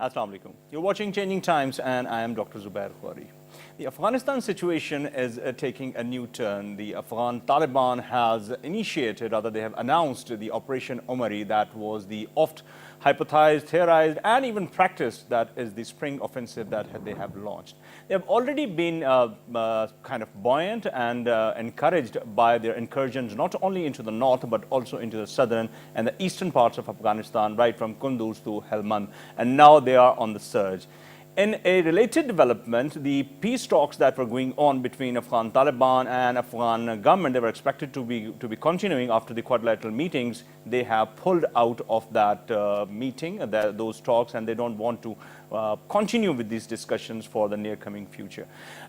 Assalamu alaikum. You're watching Changing Times and I am Dr. Zubair Khoury. The Afghanistan situation is taking a new turn. The Afghan Taliban has initiated, rather they have announced the Operation Omari, that was the oft hypothesized, theorized and even practiced, that is the spring offensive that they have launched. They have already been kind of buoyant and encouraged by their incursions not only into the north but also into the southern and the eastern parts of Afghanistan, right from Kunduz to Helmand, and now they are on the surge. In a related development, the peace talks that were going on between Afghan Taliban and Afghan government, they were expected to be continuing after the quadrilateral meetings. They have pulled out of that meeting, those talks, and they don't want to continue with these discussions for the near coming future.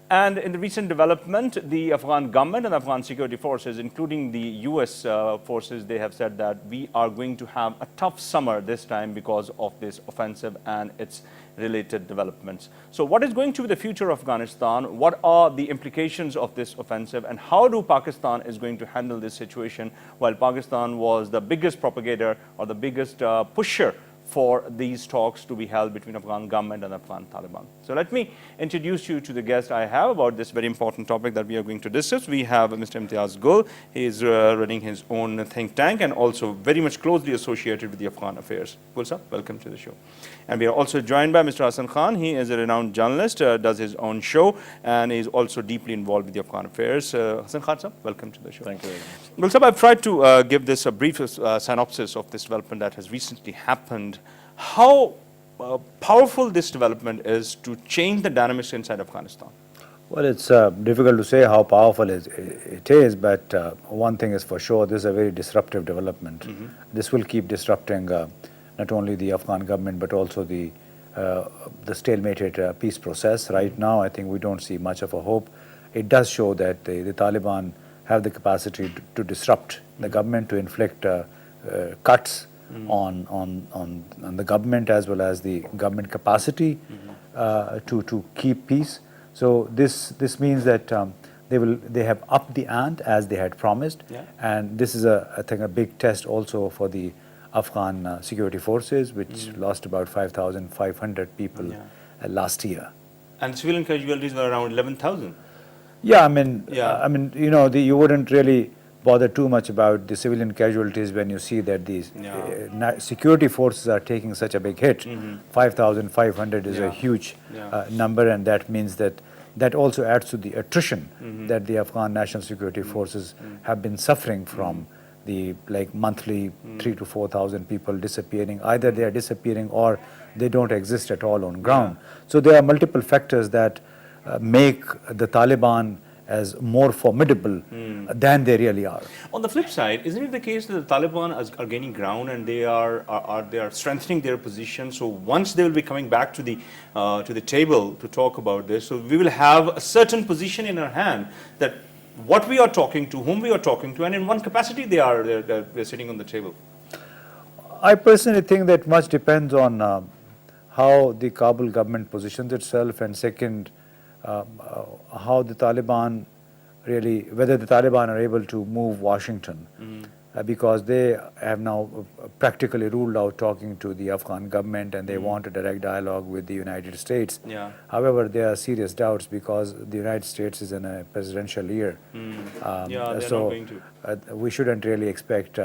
And in the recent development, the Afghan government and Afghan security forces, including the US forces, they have said that we are going to have a tough summer this time because of this offensive and its related developments. So what is going to be the future of Afghanistan? What are the implications of this offensive, and how do Pakistan is going to handle this situation, while Pakistan was the biggest propagator or the biggest pusher for these talks to be held between Afghan government and Afghan Taliban. So let me introduce you to the guest I have about this very important topic that we are going to discuss. We have Mr. Imtiaz Gul. He is running his own think tank and also very much closely associated with the Afghan affairs. Gul sir, welcome to the show. And we are also joined by Mr. Hassan Khan. He is a renowned journalist, does his own show, and is also deeply involved with the Afghan affairs. Hassan Khan sir, welcome to the show. Thank you very much. Gul sir, I've tried to give this a brief synopsis of this development that has recently happened. How powerful this development is to change the dynamics inside Afghanistan? Well, it's difficult to say how powerful it is, but one thing is for sure, this is a very disruptive development. This will keep disrupting not only the Afghan government, but also the stalemated peace process. Right now, I think we don't see much of a hope. It does show that the Taliban have the capacity to disrupt the government, to inflict cuts on the government as well as the government capacity to keep peace. So this means that they have upped the ante as they had promised, and this is I think a big test also for the Afghan security forces, which lost about 5,500 people last year. And civilian casualties were around 11,000. Yeah, I mean, you know, you wouldn't really bother too much about the civilian casualties when you see that these security forces are taking such a big hit. 5,500 is a huge number, and that means that also adds to the attrition that the Afghan national security forces have been suffering from. The monthly 3,000 to 4,000 people disappearing. Either they are disappearing or they don't exist at all on ground. So there are multiple factors that make the Taliban as more formidable than they really are. On the flip side, isn't it the case that the Taliban are gaining ground and they are strengthening their position? So once they will be coming back to the table to talk about this, so we will have a certain position in our hand that what we are talking to, whom we are talking to, and in what capacity they're sitting on the table. I personally think that much depends on how the Kabul government positions itself, and second, how the Taliban whether the Taliban are able to move Washington, because they have now practically ruled out talking to the Afghan government, and they want a direct dialogue with the United States. However, there are serious doubts because the United States is in a presidential year. So we shouldn't really expect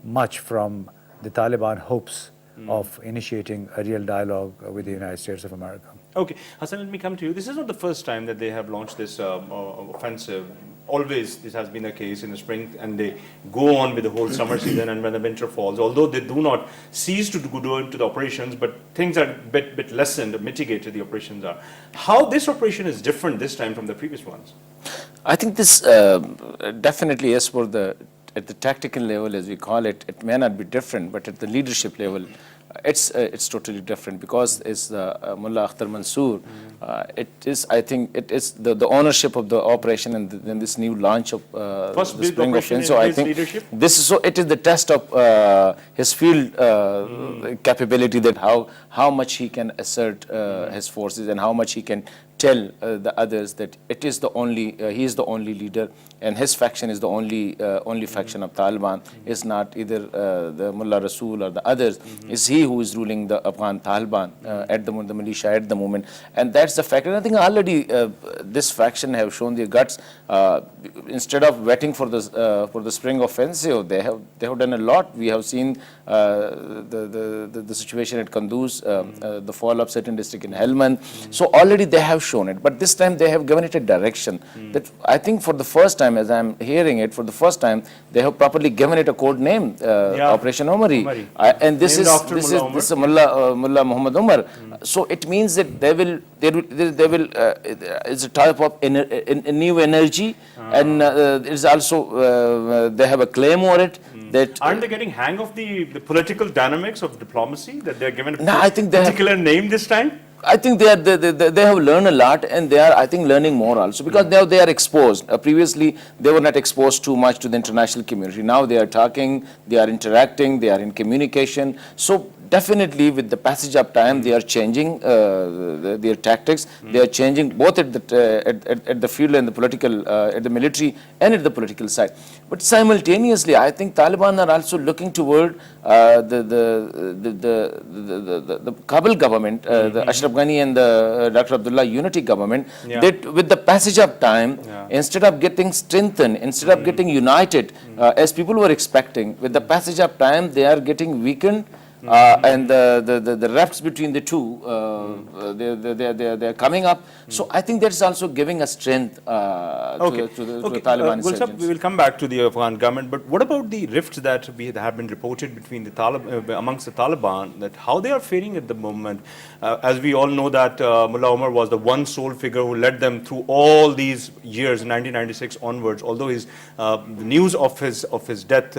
much from the Taliban hopes of initiating a real dialogue with the United States of America. Okay, Hassan, let me come to you. This is not the first time that they have launched this offensive. Always this has been the case in the spring, and they go on with the whole summer season and when the winter falls. Although they do not cease to go into the operations, but things are a bit lessened, mitigated, the operations are. How this operation is different this time from the previous ones? I think this definitely is at the tactical level, as we call it, it may not be different, but at the leadership level, it's totally different, because as Mullah Akhtar Mansoor It is, I think, it is the ownership of the operation and then this new launch of First the big spring operation offense. in So I his think leadership? this is, so it is the test of his field capability, that how much he can assert his forces and how much he can tell the others that it is the only he is the only leader and his faction is the only faction of Taliban. Is not either the Mullah Rasul or the others. Is he who is ruling the Afghan Taliban at the militia at the moment, and that's the fact. And I think already this faction have shown their guts. Instead of waiting for the spring offensive, they have done a lot. We have seen the situation at Kunduz, the fall of certain district in Helmand. So already they have shown it, but this time they have given it a direction that I think for the first time, as I'm hearing it, for the first time they have properly given it a code name, Operation Omari. And this Named is after this is Mullah Muhammad Umar. So it means that they will it's a type of a new energy, and it's also they have a claim on it. That aren't they getting hang of the political dynamics of diplomacy, that they're given a No, I think they have- particular name this time? I think they have learned a lot, and they are, I think, learning more also, because now they are exposed. Previously, they were not exposed too much to the international community. Now they are talking, they are interacting, they are in communication. So definitely, with the passage of time, they are changing their tactics. They are changing both at the field and the political, at the military and at the political side. But simultaneously, I think Taliban are also looking toward the Kabul government, the Ashraf Ghani and the Dr. Abdullah unity government, that with the passage of time, instead of getting strengthened, instead of getting united, as people were expecting, with the passage of time, they are getting weakened. And the rifts between the two, they're coming up. So I think that's also giving a strength to the Taliban insurgents. We will come back to the Afghan government, but what about the rifts that have been reported between the amongst the Taliban, that how they are faring at the moment? As we all know that Mullah Omar was the one sole figure who led them through all these years, 1996 onwards, although the news of his death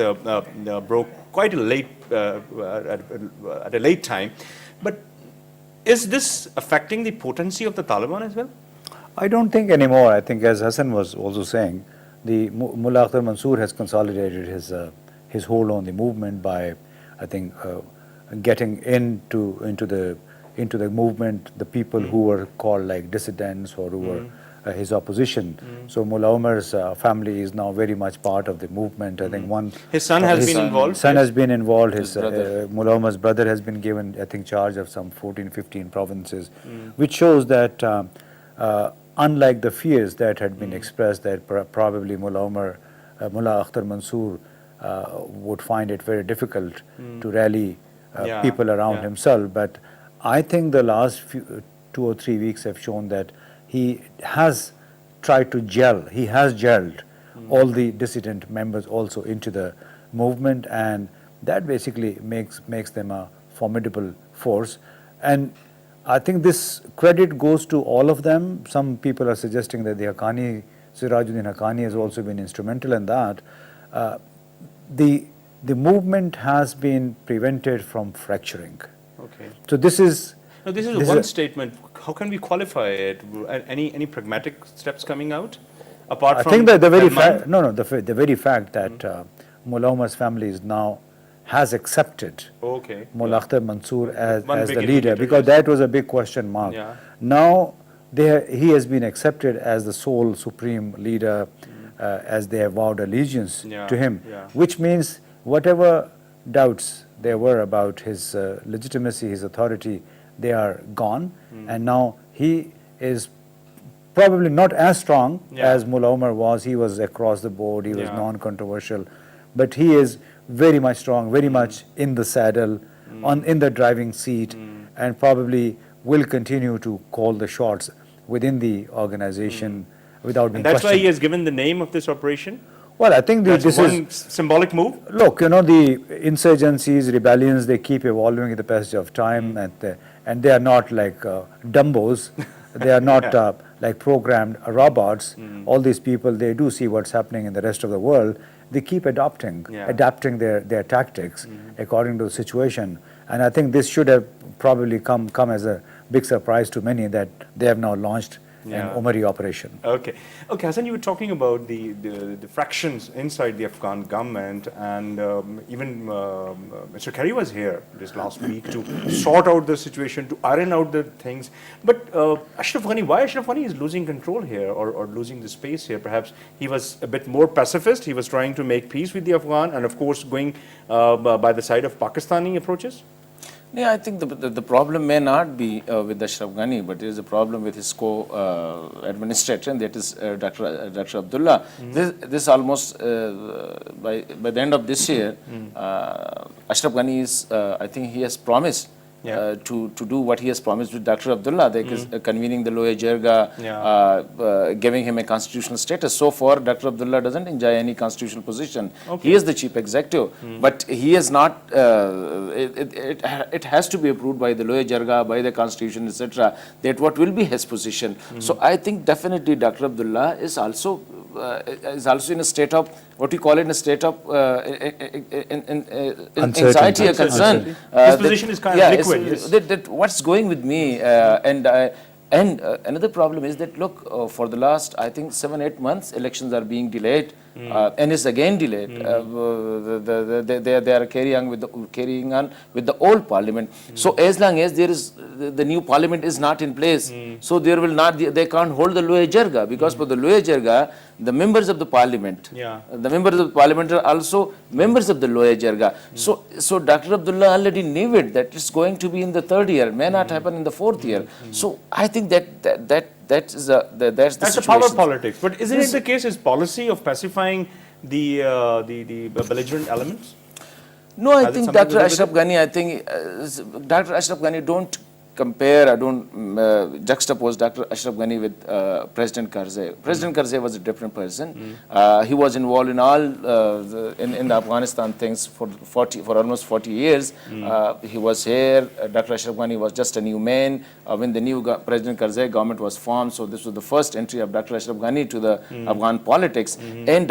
broke quite late at a late time. But is this affecting the potency of the Taliban as well? I don't think anymore. I think, as Hassan was also saying, the Mullah Akhtar Mansoor has consolidated his hold on the movement by, I think, getting into the movement, the people who were called like dissidents or who were his opposition. So Mullah Omar's family is now very much part of the movement. I think his son has been involved. Son has been involved. His brother. Mullah Omar's brother has been given, I think, charge of some 14, 15 provinces, which shows that unlike the fears that had been expressed that probably Mullah Akhtar Mansoor would find it very difficult to rally people around himself. But I think the last 2 or 3 weeks have shown that he has tried to gel. He has gelled all the dissident members also into the movement, and that basically makes them a formidable force. And I think this credit goes to all of them. Some people are suggesting that the Haqqani, Sirajuddin Haqqani, has also been instrumental in that. The movement has been prevented from fracturing. Okay. So this is one statement. How can we qualify it? Any pragmatic steps coming out? Apart I from think that the very fact, Helmand? the very fact that Mullah Omar's family is now has accepted Mullah Akhtar Mansoor as big the leader, indicator, because that was a big question mark. Yeah. Now he has been accepted as the sole supreme leader, as they have vowed allegiance to him, which means whatever doubts there were about his legitimacy, his authority, they are gone, and now he is probably not as strong as Mullah Omar was. He was across the board, he was non-controversial, but he is very much strong, very much in the saddle, in the driving seat, and probably will continue to call the shots within the organization without being And that's why he questioned. has given the name of this operation? Well, I think That's this one is, symbolic move? look, the insurgencies, rebellions, they keep evolving with the passage of time, and they are not like Dumbos. They are not like programmed robots. All these people, they do see what's happening in the rest of the world. They keep adapting their tactics according to the situation. And I think this should have probably come as a big surprise to many that they have now launched an Yeah. Omari operation. Okay. Okay, Hassan, you were talking about the fractions inside the Afghan government, and even Mr. Kerry was here this last week to sort out the situation, to iron out the things. But Ashraf Ghani, why Ashraf Ghani is losing control here, or losing the space here? Perhaps he was a bit more pacifist. He was trying to make peace with the Afghan, and of course going by the side of Pakistani approaches. Yeah, I think the problem may not be with Ashraf Ghani, but there is a problem with his co-administrator, and that is Dr. Abdullah. This almost, by the end of this year, Ashraf Ghani is, I think he has promised to do what he has promised with Dr. Abdullah, that is convening the Loya Jirga, giving him a constitutional status. So far, Dr. Abdullah doesn't enjoy any constitutional position. Okay. He is the chief executive, but he is not, it has to be approved by the Loya Jirga, by the constitution, etc., that what will be his position. So I think definitely Dr. Abdullah is also in a state of, what we call it, in a state of anxiety or concern. His position is kind of liquid. Yes. That what's going with me, and another problem is that, look, for the last, I think, 7-8 months, elections are being delayed, and is again delayed. They are carrying on with the old parliament. So as long as there is the new parliament is not in place, so there will not, they can't hold the Loya Jirga, because for the Loya Jirga, the members of the parliament, the members of the parliament are also members of the Loya Jirga. So Dr. Abdullah already knew it, that it's going to be in the 3rd year, may not happen in the 4th year. So I think that's the power politics. But isn't it the case, his policy of pacifying the belligerent elements? No, I think Dr. Ashraf Ghani, Dr. Ashraf Ghani don't compare, I don't juxtapose Dr. Ashraf Ghani with President Karzai. President Karzai was a different person. He was involved in all in the Afghanistan things for almost 40 years. He was here. Dr. Ashraf Ghani was just a new man when the new President Karzai government was formed. So this was the first entry of Dr. Ashraf Ghani to the Afghan politics. And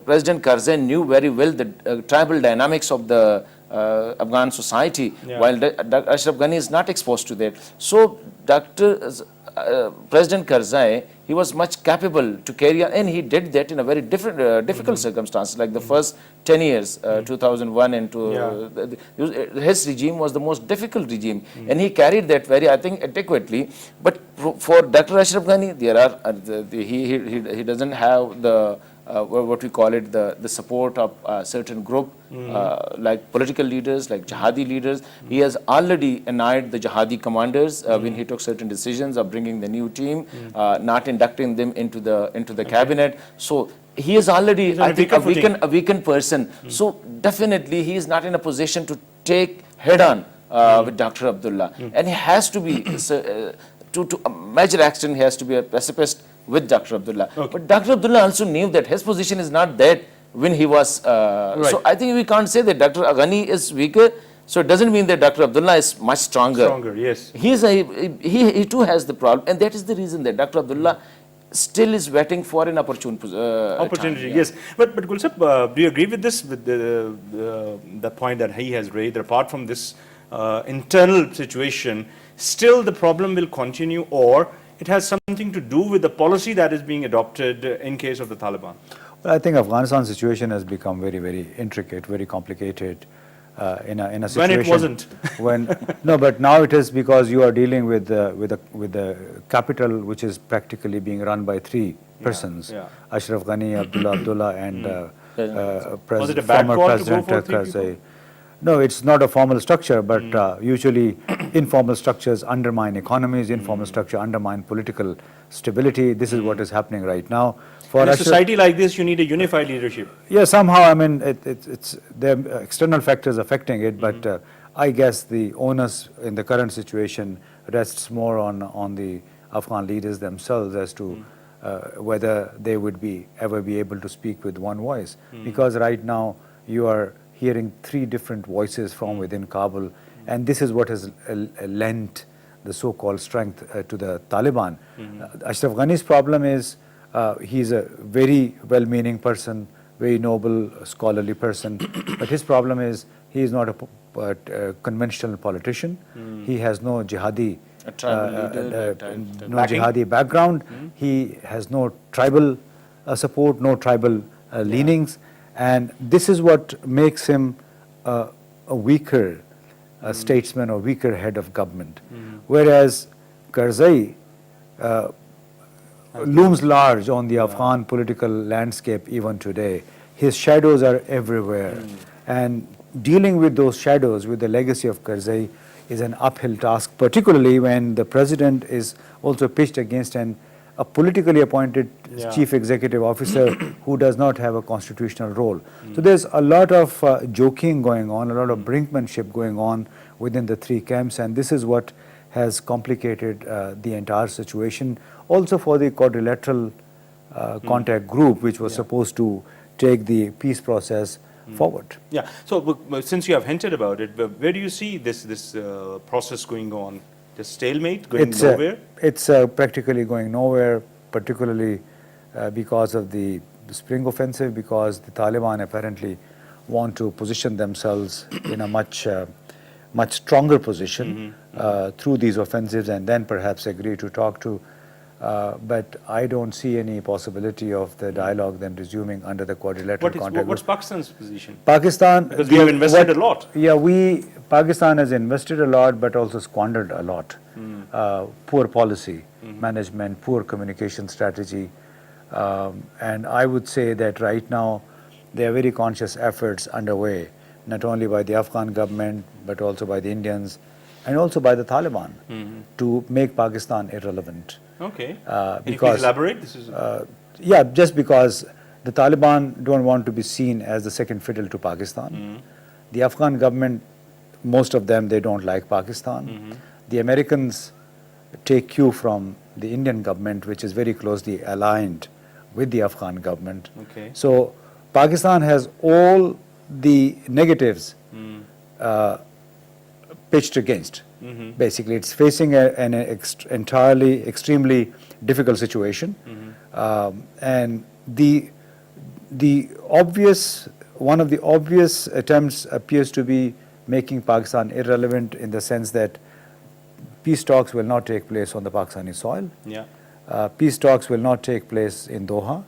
President Karzai knew very well the tribal dynamics of the Afghan society, while Dr. Ashraf Ghani is not exposed to that. So President Karzai, he was much capable to carry on, and he did that in a very difficult circumstances, like the first 10 years, 2001 and his regime was the most difficult regime, and he carried that very, I think, adequately. But for Dr. Ashraf Ghani, he doesn't have the what we call it, the support of a certain group, like political leaders, like jihadi leaders. He has already annoyed the jihadi commanders when he took certain decisions of bringing the new team, not inducting them into the cabinet. So he is already, I think, a weakened person. So definitely he is not in a position to take head on with Dr. Abdullah, and he has to be, to a major extent, he has to be a pacifist with Dr. Abdullah. But Dr. Abdullah also knew that his position is not that when he was, so I think we can't say that Dr. Ghani is weaker, so it doesn't mean that Dr. Abdullah is much stronger. Yes. He too has the problem, and that is the reason that Dr. Abdullah still is waiting for an opportunity. Time, yes. But Gulsab, do you agree with this, with the point that he has raised, that apart from this internal situation, still the problem will continue, or it has something to do with the policy that is being adopted in case of the Taliban? Well, I think Afghanistan situation has become very, very intricate, very complicated in a situation. When it wasn't. No, but now it is, because you are dealing with the capital, which is practically being run by 3 persons: Ashraf Ghani, Abdullah, and was it a bad former call President to go for 3 Karzai. No, it's not a formal structure, but usually informal structures undermine economies, informal structure undermine political stability. This is what is happening right now. For a society like this, you need a unified leadership. Yeah, somehow, I mean, it's there are external factors affecting it, but I guess the onus in the current situation rests more on the Afghan leaders themselves as to whether they would ever be able to speak with one voice. Because right now, you are hearing 3 different voices from within Kabul, and this is what has lent the so-called strength to the Taliban. Ashraf Ghani's problem is he's a very well-meaning person, very noble, scholarly person, but his problem is he is not a conventional politician. He has no jihadi A tribal leader, no jihadi background. He has no tribal support, no tribal leanings, and this is what makes him a weaker statesman or weaker head of government. Whereas Karzai looms large on the Afghan political landscape even today. His shadows are everywhere, and dealing with those shadows, with the legacy of Karzai, is an uphill task, particularly when the president is also pitched against a politically appointed chief executive officer who does not have a constitutional role. So there's a lot of joking going on, a lot of brinkmanship going on within the three camps, and this is what has complicated the entire situation. Also for the quadrilateral contact group, which was supposed to take the peace process forward. Yeah. So since you have hinted about it, where do you see this process going on? Just stalemate, going nowhere? It's practically going nowhere, particularly because of the spring offensive, because the Taliban apparently want to position themselves in a much stronger position through these offensives, and then perhaps agree to talk to. But I don't see any possibility of the dialogue then resuming under the quadrilateral contact. What's Pakistan's position? Pakistan, because we have invested a lot. Yeah, Pakistan has invested a lot, but also squandered a lot. Poor policy management, poor communication strategy, and I would say that right now there are very conscious efforts underway, not only by the Afghan government but also by the Indians and also by the Taliban to make Pakistan irrelevant. Okay. Because, can you please elaborate? This is yeah, just because the Taliban don't want to be seen as the second fiddle to Pakistan. The Afghan government, most of them, they don't like Pakistan. The Americans take cue from the Indian government, which is very closely aligned with the Afghan government. Okay. So Pakistan has all the negatives pitched against. Basically, it's facing an entirely extremely difficult situation, and one of the obvious attempts appears to be making Pakistan irrelevant in the sense that peace talks will not take place on the Pakistani soil. Yeah. Peace talks will not take place in Doha,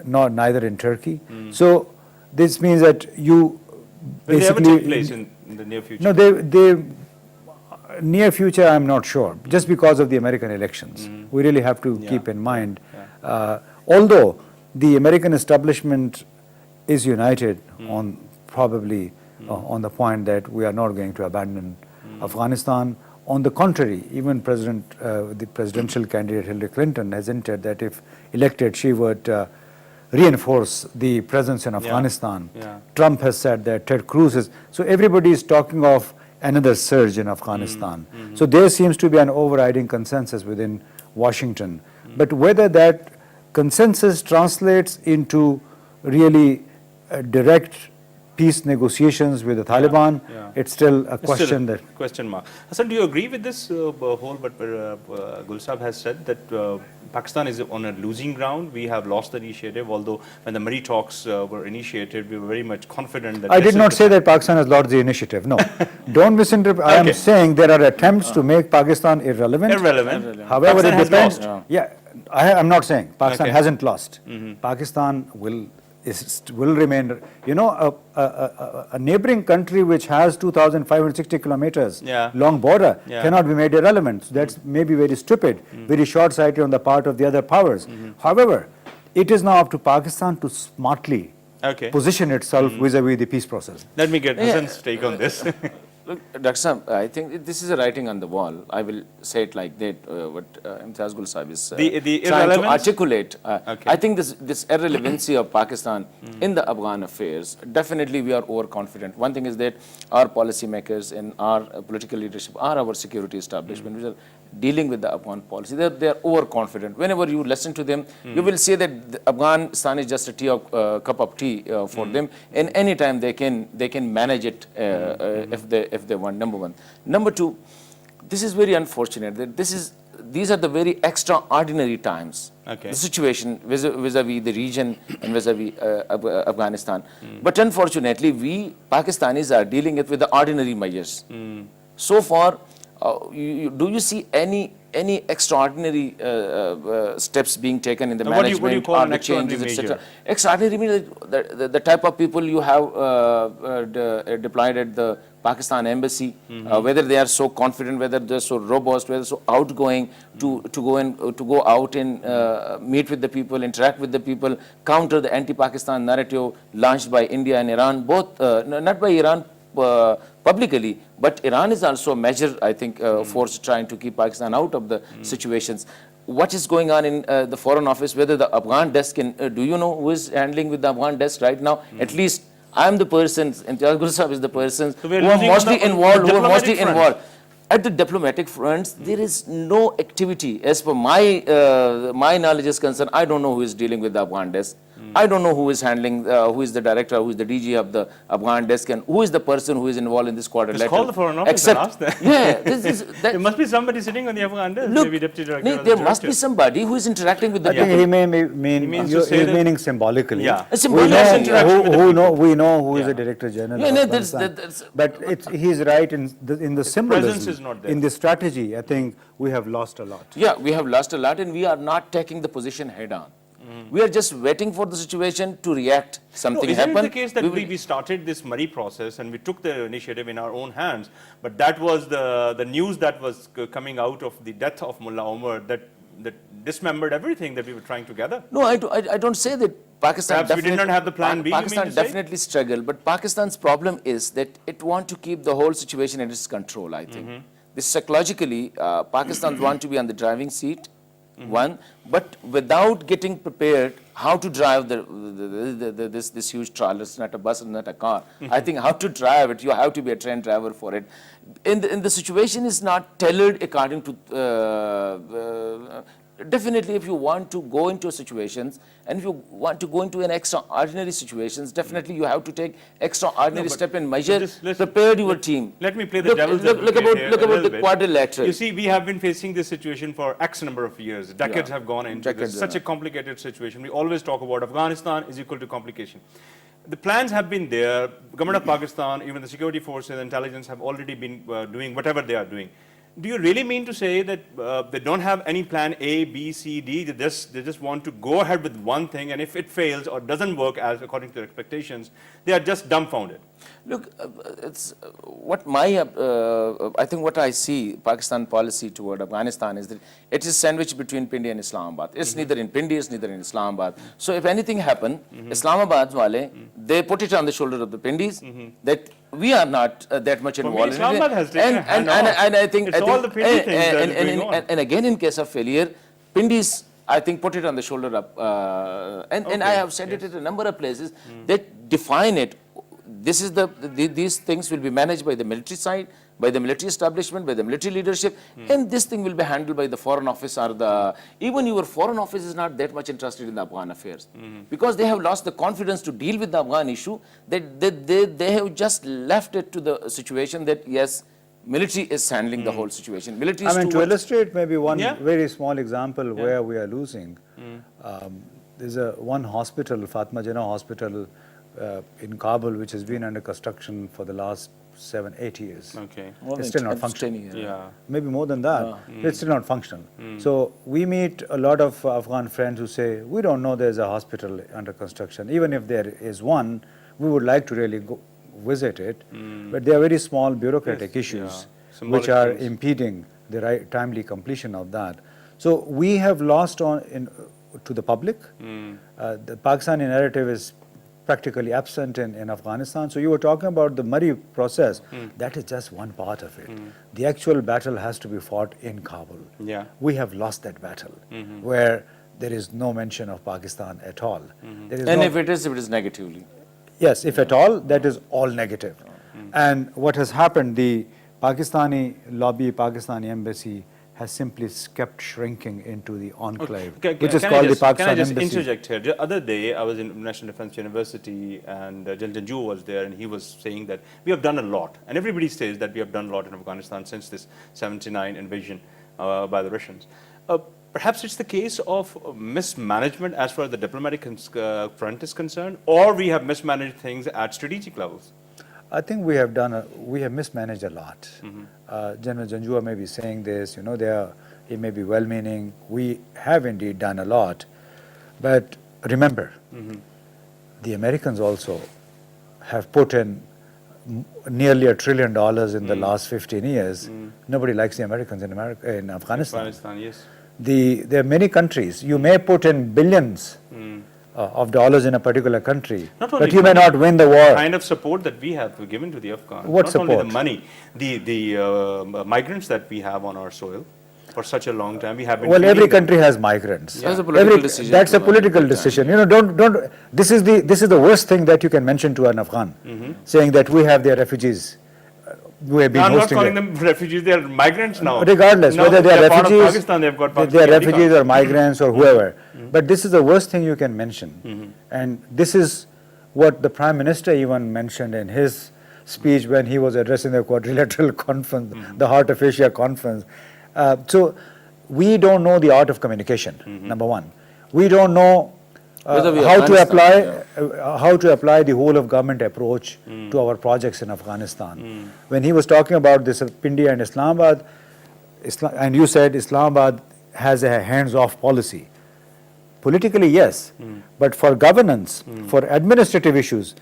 neither in Turkey. So this means that you will they ever basically take place in the near future? no, they near future I'm not sure, just because of the American elections. We really have to keep in mind, although the American establishment is united on probably on the point that we are not going to abandon Afghanistan. On the contrary, even the presidential candidate Hillary Clinton has hinted that if elected, she would reinforce the presence in Afghanistan. Trump has said that, Ted Cruz has. So everybody is talking of another surge in Afghanistan. So there seems to be an overriding consensus within Washington. But whether that consensus translates into really direct peace negotiations with the Taliban, it's still a question question mark. Hassan, do you agree with this whole, but Gul Sahib has said that Pakistan is on a losing ground. We have lost the initiative, although when the Murray talks were initiated, we were very much confident that... I did not say that Pakistan has lost the initiative, no. Don't misinterpret. I am saying there are attempts to make Pakistan irrelevant. However, Pakistan it depends. has lost. I'm not saying Pakistan hasn't lost. Pakistan will remain, a neighboring country which has 2,560 kilometers long border cannot be made irrelevant. So that's maybe very stupid, very short-sighted on the part of the other powers. However, it is now up to Pakistan to smartly position itself vis-a-vis the peace process. Let me get Hassan's take on this. Look, Dr. Sam, I think this is a writing on the wall. I will say it like that, what Imtiaz Gul Sahib is trying to articulate. I think this irrelevancy of Pakistan in the Afghan affairs, definitely we are overconfident. One thing is that our policymakers and our political leadership, our security establishment, which are dealing with the Afghan policy, they are overconfident. Whenever you listen to them, you will see that Afghanistan is just a cup of tea for them, and any time they can manage it if they want. Number one. Number two, this is very unfortunate that these are the very extraordinary times. Okay. The situation vis-a-vis the region and vis-a-vis Afghanistan. But unfortunately, we Pakistanis are dealing with the ordinary measures. So far, do you see any extraordinary steps being taken in the management what do you call or an the extraordinary changes, etc.? measure? Extraordinary means the type of people you have deployed at the Pakistan embassy, whether they are so confident, whether they're so robust, whether so outgoing to go out and meet with the people, interact with the people, counter the anti-Pakistan narrative launched by India and Iran, both not by Iran publicly, but Iran is also a major, I think, force trying to keep Pakistan out of the situations. What is going on in the Foreign Office, whether the Afghan desk, do you know who is handling with the Afghan desk right now? At least I am the person, and Jalguru Sahib is the person who are mostly involved. At the diplomatic fronts, there is no activity. As per my knowledge is concerned, I don't know who is dealing with the Afghan desk. I don't know who is handling, who is the director, who is the DG of the Afghan desk, and who is the person who is involved in this quadrilateral. Just call the Foreign Office and ask them. Yeah, there must be somebody sitting on the Afghan desk, look, maybe deputy director. No, there must be somebody who is interacting with the I think people. he may mean he's meaning symbolically. Yeah. We know who is the Director General. Yeah, of no, Afghanistan. But he's right in the symbolism. presence is not there. In the strategy, I think we have lost a lot. Yeah, we have lost a lot, and we are not taking the position head on. We are just waiting for the situation to react. Something Isn't happen. it the case that we started this Murray process and we took the initiative in our own hands, but that was the news that was coming out of the death of Mullah Omar that dismembered everything that we were trying to gather? No, I don't say that Pakistan. Perhaps we did not have the plan B, you mean Pakistan to say? definitely struggled, but Pakistan's problem is that it wants to keep the whole situation in its control. I think this psychologically, Pakistan want to be on the driving seat. One, but without getting prepared how to drive this huge trawler. It's not a bus, it's not a car. I think how to drive it, you have to be a trained driver for it. And the situation is not tailored according to. Definitely, if you want to go into situations and if you want to go into an extraordinary situations, definitely you have to take extraordinary step and measure, prepare your team. Let me play the devil's Look about the quadrilateral. You see, we have been facing this situation for X number of years. Decades have gone into this. Such a complicated situation. We always talk about Afghanistan is equal to complication. The plans have been there. Government of Pakistan, even the security forces, intelligence have already been doing whatever they are doing. Do you really mean to say that they don't have any plan A, B, C, D? They just want to go ahead with one thing, and if it fails or doesn't work as according to their expectations, they are just dumbfounded? Look, it's what I think what I see Pakistan policy toward Afghanistan is that it is sandwiched between Pindi and Islamabad. It's neither in Pindi, it's neither in Islamabad. So if anything happen, Islamabad wale, they put it on the shoulder of the Pindis that we are not that much involved in Islamabad it. has taken a hand off. And I think all the Pindi things that is going on. And again, in case of failure, Pindis, I think, put it on the shoulder of, and I have said it at a number of places that define it. This is these things will be managed by the military side, by the military establishment, by the military leadership, and this thing will be handled by the Foreign Office or even your Foreign Office is not that much interested in the Afghan affairs because they have lost the confidence to deal with the Afghan issue. That they have just left it to the situation that yes, military is handling the whole situation. Military is to illustrate maybe one very small example where we are losing. There's one hospital, Fatima Jinnah Hospital in Kabul, which has been under construction for the last 7-8 years. Okay. It's still not functioning. Yeah. Maybe more than that. It's still not functional. So we meet a lot of Afghan friends who say, we don't know there's a hospital under construction. Even if there is one, we would like to really go visit it. But there are very small bureaucratic issues which are impeding the timely completion of that. So we have lost to the public. The Pakistani narrative is practically absent in Afghanistan. So you were talking about the Murray process. That is just one part of it. The actual battle has to be fought in Kabul. Yeah. We have lost that battle where there is no mention of Pakistan at all. If it is negatively. Yes, if at all, that is all negative. And what has happened, the Pakistani lobby, Pakistani embassy has simply kept shrinking into the enclave, which is called the Pakistan Can I just embassy. interject here? The other day, I was in National Defense University, and Jaljan Ju was there, and he was saying that we have done a lot. And everybody says that we have done a lot in Afghanistan since this 79 invasion. by the Russians. Perhaps it's the case of mismanagement as far as the diplomatic front is concerned, or we have mismanaged things at strategic levels. I think we have mismanaged a lot. General Janjua may be saying this, he may be well-meaning. We have indeed done a lot, but remember, the Americans also have put in nearly $1 trillion in the last 15 years. Nobody likes the Americans in Afghanistan. Yes. There are many countries. You may put in billions of dollars in a particular country, but you may not win the war. Kind of support that we have given to the Afghans. What not support? Only the money, the migrants that we have on our soil for such a long time. We have been Well, every feeding them. country has migrants. That's a political decision. That's a political decision. Don't. This is the worst thing that you can mention to an Afghan, saying that we have their refugees. We have been No, I'm not hosting calling them. them refugees. They are migrants now. Regardless, Now whether they are part of refugees, Pakistan, they've got part they are of America. refugees or migrants or whoever. But this is the worst thing you can mention. And this is what the Prime Minister even mentioned in his speech when he was addressing the Quadrilateral Conference, the Heart of Asia Conference. So we don't know the art of communication, number one. We don't know how to apply the whole of government approach to our projects in Afghanistan. When he was talking about this Pindi and Islamabad, and you said Islamabad has a hands-off policy. Politically, yes, but for governance, for administrative issues,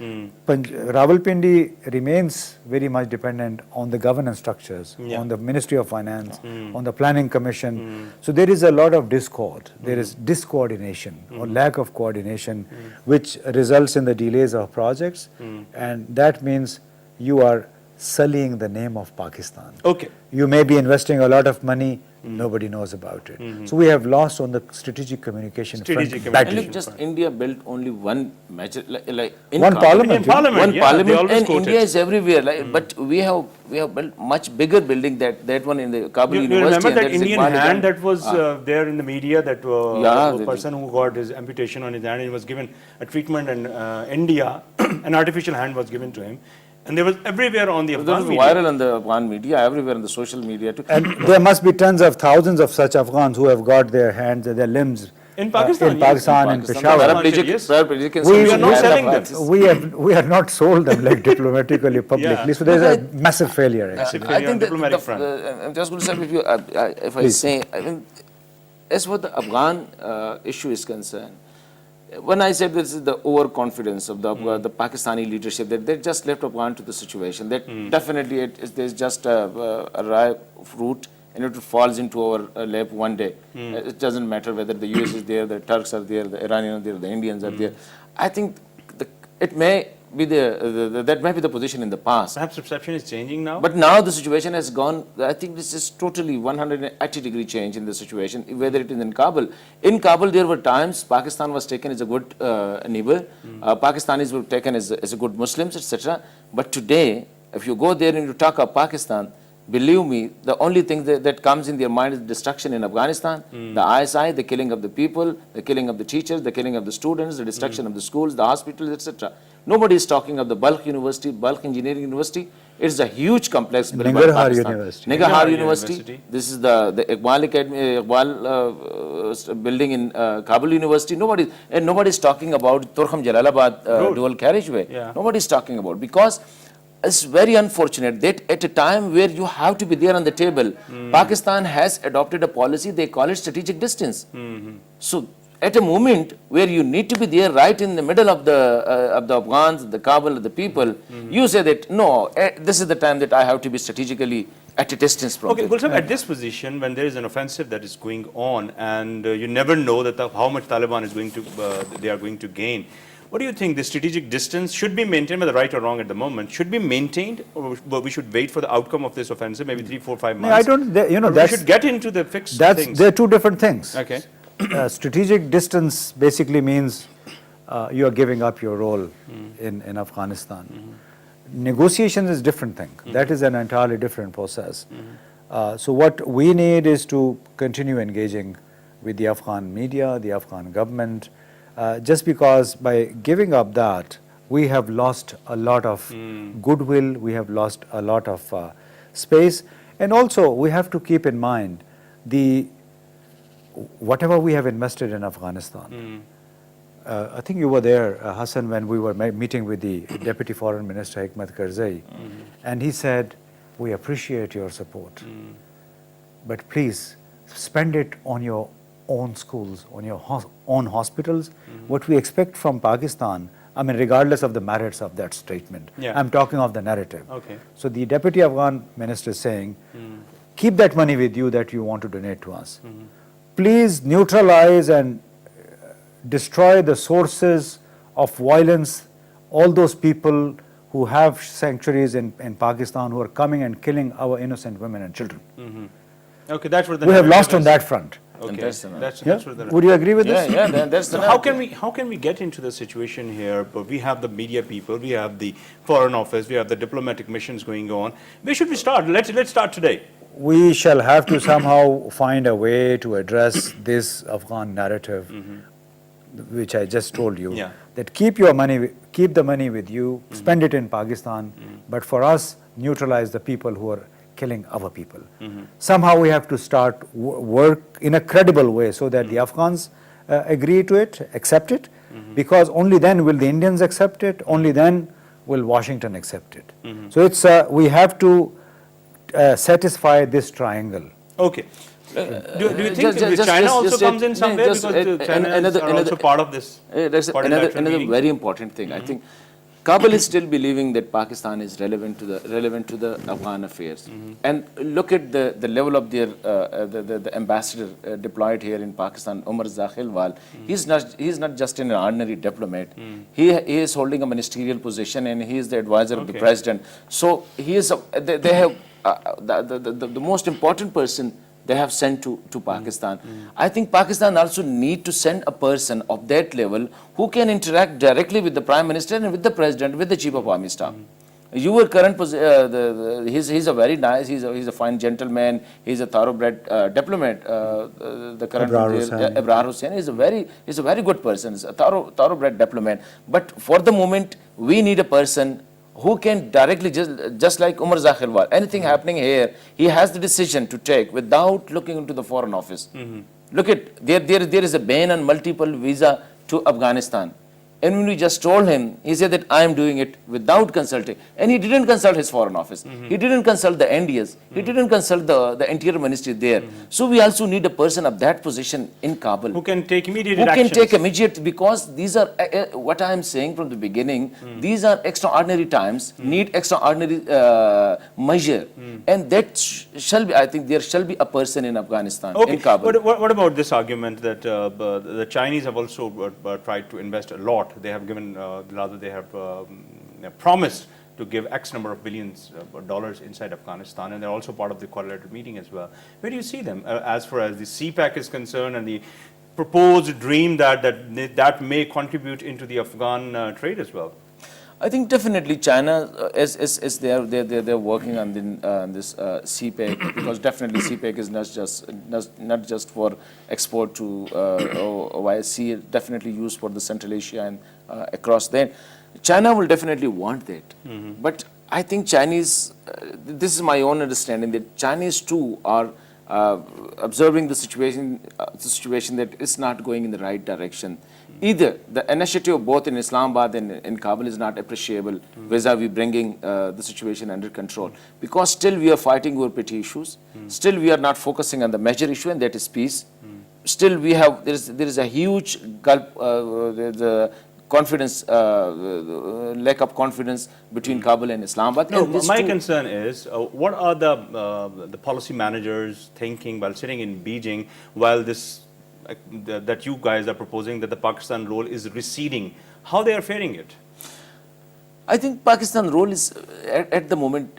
Rawalpindi remains very much dependent on the governance structures, on the Ministry of Finance, on the Planning Commission. So there is a lot of discord. There is discoordination or lack of coordination, which results in the delays of projects, and that means you are sullying the name of Pakistan. Okay. You may be investing a lot of money, nobody knows about it. So we have lost on the strategic communication front badly. And look, just India built only one major, One parliament. In parliament, one yeah, they parliament, always and quote India it. is everywhere. But we have built much bigger building that one in the Kabul You University. remember and that Indian Iqbal hand Jan. that was there in the media, that Yeah, the person who got his amputation on his hand, he was given a treatment in India, an artificial hand was given to him. And there was everywhere on the That Afghan was media. viral on the Afghan media, everywhere in the social media too. And there must be tons of thousands of such Afghans who have got their hands and their limbs In Pakistan, in yes. Pakistan and Peshawar. Paraplegic, yes. We are not selling them. We are not sold them like diplomatically, publicly. Yeah. So there is a massive failure. Actually. Failure on diplomatic the, front. I'm just going to say, if I Please. say, I mean, as far the Afghan issue is concerned, when I said this is the overconfidence of the Pakistani leadership, that they just left Afghan to the situation, that definitely there's just a ripe fruit and it falls into our lap one day. It doesn't matter whether the US is there, the Turks are there, the Iranians are there, the Indians are there. I think it may be that may be the position in the past. Perhaps perception is changing now. But now the situation has gone, I think this is totally 180-degree change in the situation, whether it is in Kabul. In Kabul, there were times Pakistan was taken as a good neighbor, Pakistanis were taken as a good Muslims, etc. But today, if you go there and you talk of Pakistan, believe me, the only thing that comes in their mind is destruction in Afghanistan, the ISI, the killing of the people, the killing of the teachers, the killing of the students, the destruction of the schools, the hospitals, etc. Nobody is talking of the Balkh University, Balkh Engineering University. It's a huge complex built by Nangarhar Pakistan. University. Nangarhar University. This is the Iqbal Academy, Iqbal building in Kabul University. Nobody is talking about Turkham Jalalabad dual carriageway. Yeah. Nobody is talking about, because it's very unfortunate that at a time where you have to be there on the table, Pakistan has adopted a policy, they call it strategic distance. So at a moment where you need to be there right in the middle of the Afghans, the Kabul, the people, you say that, no, this is the time that I have to be strategically at a distance from Okay, them. Gulsam, at this position, when there is an offensive that is going on, and you never know that how much Taliban is going to, they are going to gain. What do you think? The strategic distance should be maintained, whether right or wrong at the moment, should be maintained, or we should wait for the outcome of this offensive, maybe 3, 4, 5 months? I don't. Or we should get into the fixed things. They're two different things. Okay. Strategic distance basically means you are giving up your role in Afghanistan. Negotiations is different thing. That is an entirely different process. So what we need is to continue engaging with the Afghan media, the Afghan government, just because by giving up that, we have lost a lot of goodwill, we have lost a lot of space, and also we have to keep in mind whatever we have invested in Afghanistan, I think you were there, Hassan, when we were meeting with the Deputy Foreign Minister Hikmat Karzai, and he said, we appreciate your support, but please spend it on your own schools, on your own hospitals. What we expect from Pakistan, I mean, regardless of the merits of that statement, I'm talking of the narrative. Okay. So the Deputy Afghan Minister is saying, keep that money with you that you want to donate to us. Please neutralize and destroy the sources of violence, all those people who have sanctuaries in Pakistan who are coming and killing our innocent women and children. Okay, that's what the We have narrative lost on is. that front. Okay, that's the that's what the Would you agree with this? That's the So how can we get into the situation here? But we have the media people, we have the foreign office, we have the diplomatic missions going on. Where should we start? Let's start today. We shall have to somehow find a way to address this Afghan narrative, which I just told you, that keep the money with you, spend it in Pakistan, but for us, neutralize the people who are killing our people. Somehow we have to start work in a credible way so that the Afghans agree to it, accept it, because only then will the Indians accept it, only then will Washington accept it. So it's we have to satisfy this triangle. Okay. Do you think China also comes in somewhere, because China are also part of this? There's another very important thing. I think Kabul is still believing that Pakistan is relevant to the Afghan affairs. And look at the level of their the ambassador deployed here in Pakistan, Umar Zakhilwal. He's not just an ordinary diplomat. He is holding a ministerial position, and he is the advisor of the president. So he is they have the most important person they have sent to Pakistan. I think Pakistan also need to send a person of that level who can interact directly with the Prime Minister and with the President, with the Chief of Army Staff. Your current he's a very nice, he's a fine gentleman, he's a thoroughbred diplomat. The current Ebrar Hussain is a very good person, he's a thoroughbred diplomat. But for the moment, we need a person who can directly, just like Umar Zakhilwal, anything happening here, he has the decision to take without looking into the foreign office. Look at, there is a ban on multiple visa to Afghanistan. And when we just told him, he said that I am doing it without consulting. And he didn't consult his foreign office. He didn't consult the NDS. He didn't consult the interior ministry there. So we also need a person of that position in Kabul. Who can take immediate actions. Who can take immediate, because these are, what I am saying from the beginning, these are extraordinary times, need extraordinary measure. And that shall be, I think there shall be a person in Afghanistan, in Kabul. What about this argument that the Chinese have also tried to invest a lot? They have given, rather they have promised to give X number of billions dollars inside Afghanistan, and they're also part of the quadrilateral meeting as well. Where do you see them as far as the CPAC is concerned and the proposed dream that may contribute into the Afghan trade as well? I think definitely China, as they're working on this CPEC, because definitely CPEC is not just for export to OIC, definitely used for the Central Asia and across there. China will definitely want that, but I think Chinese, this is my own understanding, that Chinese too are observing the situation that it's not going in the right direction. Either the initiative both in Islamabad and in Kabul is not appreciable vis-a-vis bringing the situation under control, because still we are fighting over petty issues, still we are not focusing on the major issue, and that is peace. Still we have, there is a huge gulf, the confidence, lack of confidence between Kabul and Islamabad. No, and my concern is, what are the policy managers thinking while sitting in Beijing, while this that you guys are proposing that the Pakistan role is receding? How they are faring it? I think Pakistan role is at the moment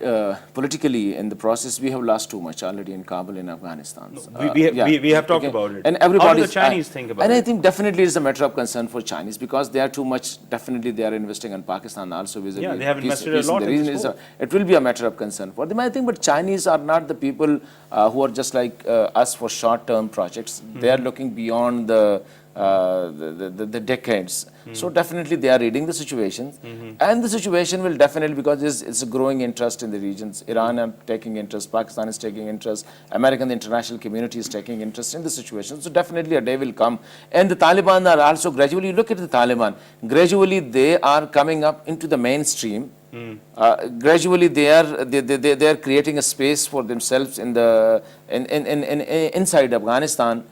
politically in the process. We have lost too much already in Kabul and Afghanistan. We have talked about it. And everybody. How do the Chinese think about it? And I think definitely it's a matter of concern for Chinese, because they are too much. Definitely they are investing in Pakistan also. They have invested a lot. The reason is it will be a matter of concern for them. I think, but Chinese are not the people who are just like us for short-term projects. They are looking beyond the decades. So definitely they are reading the situations, and the situation will definitely, because it's a growing interest in the regions. Iran are taking interest, Pakistan is taking interest, American, the international community is taking interest in the situation. So definitely a day will come, and the Taliban are also gradually, look at the Taliban, gradually they are coming up into the mainstream. Gradually they are creating a space for themselves in the inside Afghanistan.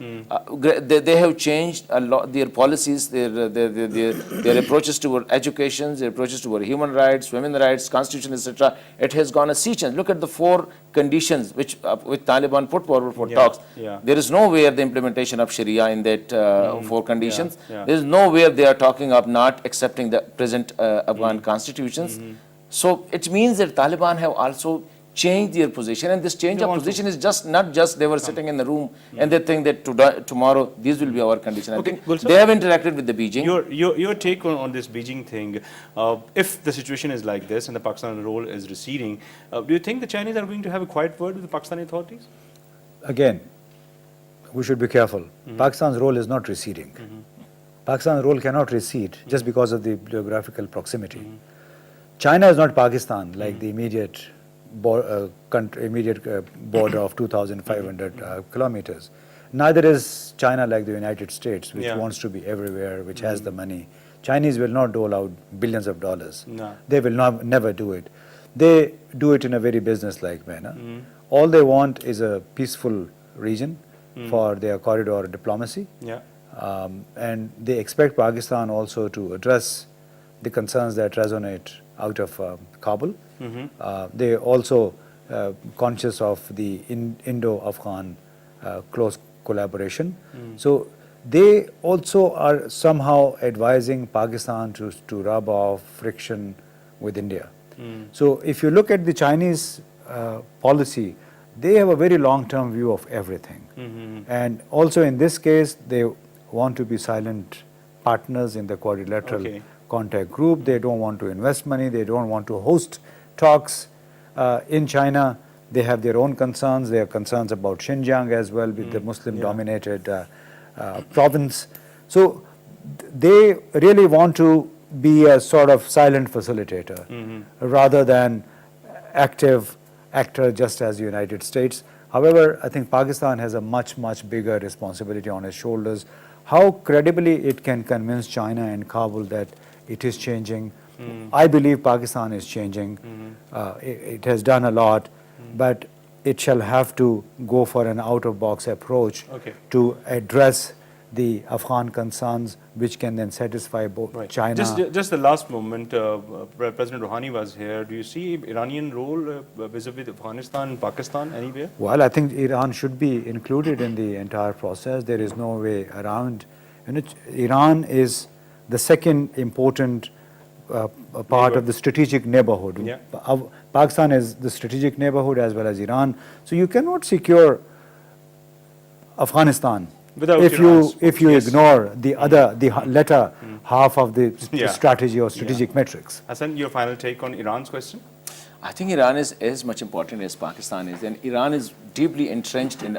They have changed a lot their policies, their approaches toward education, their approaches toward human rights, women's rights, constitution, etc. It has gone a sea change. Look at the 4 conditions which with Taliban put forward for talks. There is nowhere the implementation of Sharia in that 4 conditions. There is nowhere they are talking of not accepting the present Afghan constitutions. So it means that Taliban have also changed their position, and this change of position is just not just they were sitting in the room and they think that tomorrow these will be our condition. I think they have interacted with the Beijing. Your take on this Beijing thing, if the situation is like this and the Pakistan role is receding, do you think the Chinese are going to have a quiet word with the Pakistani authorities? Again, we should be careful. Pakistan's role is not receding. Pakistan's role cannot recede just because of the geographical proximity. China is not Pakistan, like the immediate border of 2,500 kilometers. Neither is China like the United States, which wants to be everywhere, which has the money. Chinese will not dole out billions of dollars. No. They will never do it. They do it in a very business-like manner. All they want is a peaceful region for their corridor diplomacy. And they expect Pakistan also to address the concerns that resonate out of Kabul. They also conscious of the Indo-Afghan close collaboration. So they also are somehow advising Pakistan to rub off friction with India. So if you look at the Chinese policy, they have a very long-term view of everything. And also in this case, they want to be silent partners in the quadrilateral contact group. They don't want to invest money. They don't want to host talks in China. They have their own concerns. They have concerns about Xinjiang as well, with the Muslim-dominated province. So they really want to be a sort of silent facilitator rather than active actor, just as the United States. However, I think Pakistan has a much, much bigger responsibility on its shoulders. How credibly it can convince China and Kabul that it is changing. I believe Pakistan is changing. It has done a lot, but it shall have to go for an out-of-box approach to address the Afghan concerns, which can then satisfy both China. Just the last moment, President Rouhani was here. Do you see Iranian role vis-a-vis Afghanistan and Pakistan anywhere? Well, I think Iran should be included in the entire process. There is no way around. Iran is the second important part of the strategic neighborhood. Pakistan is the strategic neighborhood as well as Iran. So you cannot secure Afghanistan if you ignore the latter half of the strategy or strategic metrics. Hassan, your final take on Iran's question? I think Iran is as much important as Pakistan is, and Iran is deeply entrenched in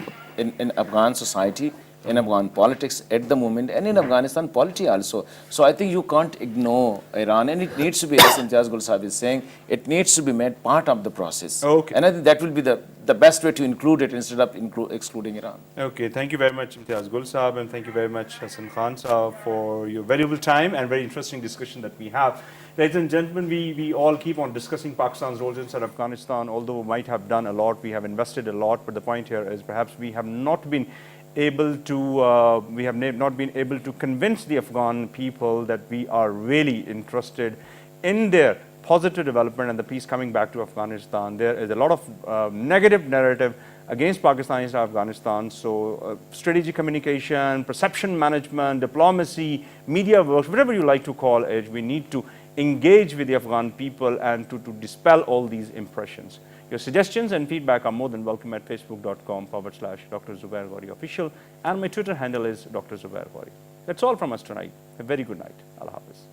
Afghan society, in Afghan politics at the moment, and in Afghanistan polity also. So I think you can't ignore Iran, and it needs to be, as Imtiaz Gul Sahib is saying, it needs to be made part of the process. And I think that will be the best way to include it instead of excluding Iran. Okay, thank you very much, Imtiaz Gul Sahib, and thank you very much, Hassan Khan Sahib, for your valuable time and very interesting discussion that we have. Ladies and gentlemen, we all keep on discussing Pakistan's roles inside Afghanistan. Although we might have done a lot, we have invested a lot, but the point here is perhaps we have not been able to convince the Afghan people that we are really interested in their positive development and the peace coming back to Afghanistan. There is a lot of negative narrative against Pakistan inside Afghanistan. So strategic communication, perception management, diplomacy, media work, whatever you like to call it, we need to engage with the Afghan people and to dispel all these impressions. Your suggestions and feedback are more than welcome at facebook.com/Dr. Zubair Ghori official, and my Twitter handle is Dr. Zubair Ghori. That's all from us tonight. A very good night. Allah Hafiz.